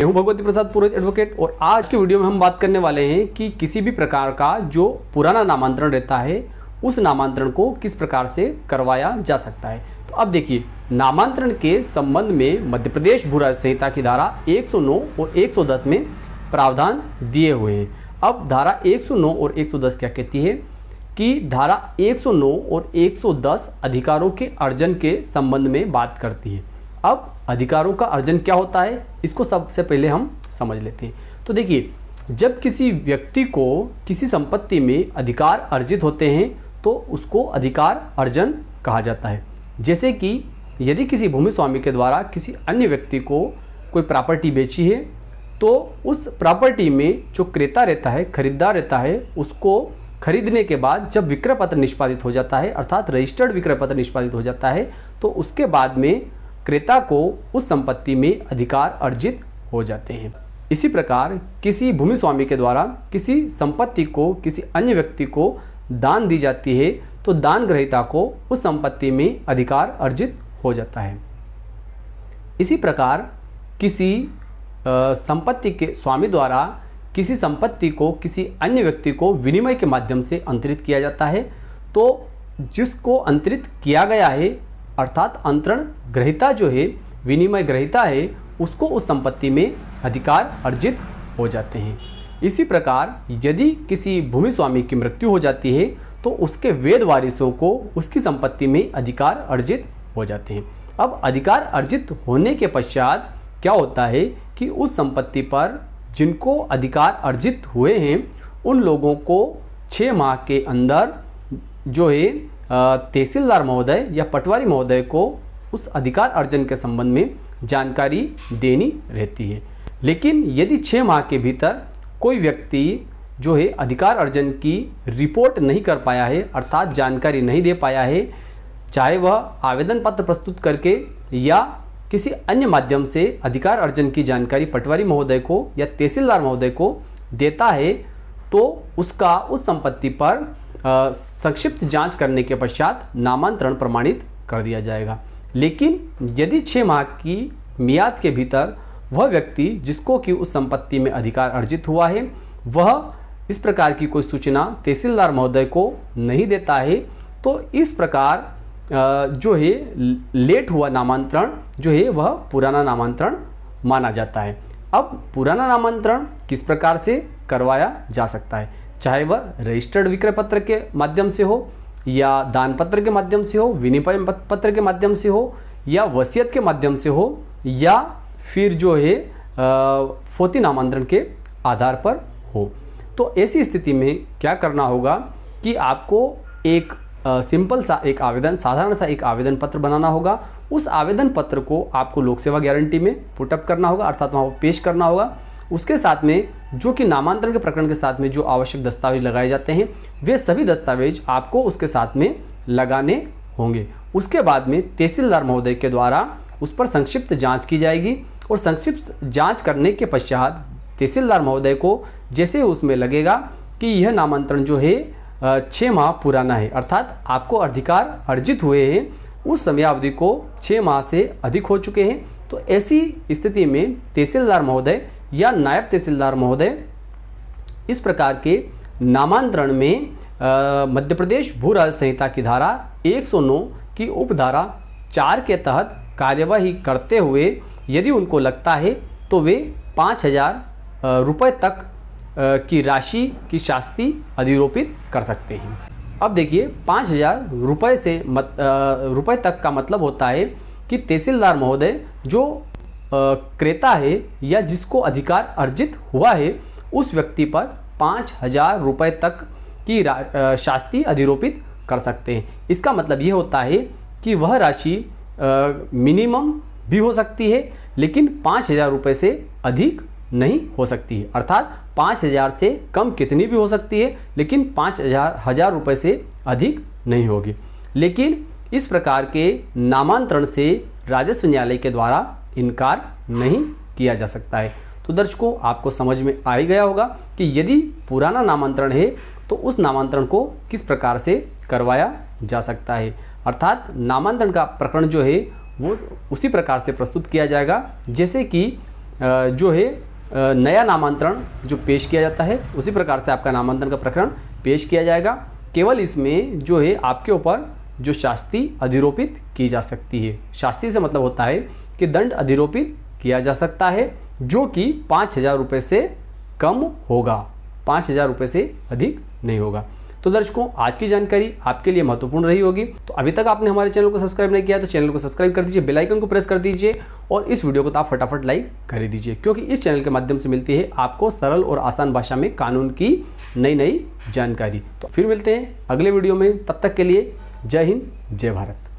मैं हूं भगवती प्रसाद पुरोहित एडवोकेट और आज के वीडियो में हम बात करने वाले हैं कि किसी भी प्रकार का जो पुराना नामांतरण रहता है उस नामांतरण को किस प्रकार से करवाया जा सकता है। तो अब देखिए, नामांतरण के संबंध में मध्य प्रदेश भू राज्य संहिता की धारा 109 और 110 में प्रावधान दिए हुए हैं। अब धारा 109 और 110 क्या कहती है कि धारा 109 और 110 अधिकारों के अर्जन के संबंध में बात करती है। अब अधिकारों का अर्जन क्या होता है, इसको सबसे पहले हम समझ लेते हैं। तो देखिए, जब किसी व्यक्ति को किसी संपत्ति में अधिकार अर्जित होते हैं तो उसको अधिकार अर्जन कहा जाता है। जैसे कि यदि किसी भूमि स्वामी के द्वारा किसी अन्य व्यक्ति को कोई प्रॉपर्टी बेची है तो उस प्रॉपर्टी में जो क्रेता रहता है, खरीदार रहता है, उसको खरीदने के बाद जब विक्रय पत्र निष्पादित हो जाता है, अर्थात रजिस्टर्ड विक्रय पत्र निष्पादित हो जाता है, तो उसके बाद में क्रेता को उस संपत्ति में अधिकार अर्जित हो जाते हैं। इसी प्रकार किसी भूमि स्वामी के द्वारा किसी संपत्ति को किसी अन्य व्यक्ति को दान दी जाती है तो दान ग्रहीता को उस संपत्ति में अधिकार अर्जित हो जाता है। इसी प्रकार किसी संपत्ति के स्वामी द्वारा किसी संपत्ति को किसी अन्य व्यक्ति को विनिमय के माध्यम से अंतरित किया जाता है तो जिसको अंतरित किया गया है, अर्थात अंतरण ग्रहीता जो है, विनिमय ग्रहीता है, उसको उस संपत्ति में अधिकार अर्जित हो जाते हैं। इसी प्रकार यदि किसी भूमि स्वामी की मृत्यु हो जाती है तो उसके वेद वारिसों को उसकी संपत्ति में अधिकार अर्जित हो जाते हैं। अब अधिकार अर्जित होने के पश्चात क्या होता है कि उस संपत्ति पर जिनको अधिकार अर्जित हुए हैं उन लोगों को 6 माह के अंदर जो है तहसीलदार महोदय या पटवारी महोदय को उस अधिकार अर्जन के संबंध में जानकारी देनी रहती है। लेकिन यदि 6 माह के भीतर कोई व्यक्ति जो है अधिकार अर्जन की रिपोर्ट नहीं कर पाया है, अर्थात जानकारी नहीं दे पाया है, चाहे वह आवेदन पत्र प्रस्तुत करके या किसी अन्य माध्यम से अधिकार अर्जन की जानकारी पटवारी महोदय को या तहसीलदार महोदय को देता है, तो उसका उस संपत्ति पर संक्षिप्त जांच करने के पश्चात नामांतरण प्रमाणित कर दिया जाएगा। लेकिन यदि 6 माह की मियाद के भीतर वह व्यक्ति जिसको कि उस संपत्ति में अधिकार अर्जित हुआ है वह इस प्रकार की कोई सूचना तहसीलदार महोदय को नहीं देता है तो इस प्रकार जो है लेट हुआ नामांतरण जो है वह पुराना नामांतरण माना जाता है। अब पुराना नामांतरण किस प्रकार से करवाया जा सकता है, चाहे वह रजिस्टर्ड विक्रय पत्र के माध्यम से हो या दान पत्र के माध्यम से हो, विनिमय पत्र के माध्यम से हो या वसीयत के माध्यम से हो या फिर जो है फोती नामांतरण के आधार पर हो। तो ऐसी स्थिति में क्या करना होगा कि आपको एक सिंपल सा एक आवेदन, साधारण सा एक आवेदन पत्र बनाना होगा। उस आवेदन पत्र को आपको लोक सेवा गारंटी में पुटअप करना होगा, अर्थात वहाँ पेश करना होगा। उसके साथ में जो कि नामांतरण के प्रकरण के साथ में जो आवश्यक दस्तावेज लगाए जाते हैं वे सभी दस्तावेज आपको उसके साथ में लगाने होंगे। उसके बाद में तहसीलदार महोदय के द्वारा उस पर संक्षिप्त जांच की जाएगी और संक्षिप्त जांच करने के पश्चात तहसीलदार महोदय को जैसे उसमें लगेगा कि यह नामांतरण जो है 6 माह पुराना है, अर्थात आपको अधिकार अर्जित हुए हैं उस समयावधि को 6 माह से अधिक हो चुके हैं, तो ऐसी स्थिति में तहसीलदार महोदय या नायब तहसीलदार महोदय इस प्रकार के नामांतरण में मध्य प्रदेश भू राज्य संहिता की धारा 109 की उपधारा 4 के तहत कार्यवाही करते हुए यदि उनको लगता है तो वे 5,000 रुपये तक की राशि की शास्ति अधिरोपित कर सकते हैं। अब देखिए, 5,000 रुपये से रुपये तक का मतलब होता है कि तहसीलदार महोदय जो क्रेता है या जिसको अधिकार अर्जित हुआ है उस व्यक्ति पर 5,000 रुपये तक की शास्ति अधिरोपित कर सकते हैं। इसका मतलब ये होता है कि वह राशि मिनिमम भी हो सकती है लेकिन 5,000 रुपये से अधिक नहीं हो सकती है, अर्थात 5,000 से कम कितनी भी हो सकती है लेकिन 5,000 रुपये से अधिक नहीं होगी। लेकिन इस प्रकार के नामांतरण से राजस्व न्यायालय के द्वारा इनकार नहीं किया जा सकता है। तो दर्शकों, आपको समझ में आ ही गया होगा कि यदि पुराना नामांतरण है तो उस नामांतरण को किस प्रकार से करवाया जा सकता है, अर्थात नामांतरण का प्रकरण जो है वो उसी प्रकार से प्रस्तुत किया जाएगा जैसे कि जो है नया नामांतरण जो पेश किया जाता है उसी प्रकार से आपका नामांतरण का प्रकरण पेश किया जाएगा। केवल इसमें जो है आपके ऊपर जो शास्ति अधिरोपित की जा सकती है। शास्ति से मतलब होता है कि दंड अधिरोपित किया जा सकता है जो कि 5,000 रुपये से कम होगा, 5,000 रुपये से अधिक नहीं होगा। तो दर्शकों, आज की जानकारी आपके लिए महत्वपूर्ण रही होगी। तो अभी तक आपने हमारे चैनल को सब्सक्राइब नहीं किया तो चैनल को सब्सक्राइब कर दीजिए, बेल आइकन को प्रेस कर दीजिए और इस वीडियो को तो आप फटाफट लाइक कर दीजिए, क्योंकि इस चैनल के माध्यम से मिलती है आपको सरल और आसान भाषा में कानून की नई नई जानकारी। तो फिर मिलते हैं अगले वीडियो में, तब तक के लिए जय हिंद, जय भारत।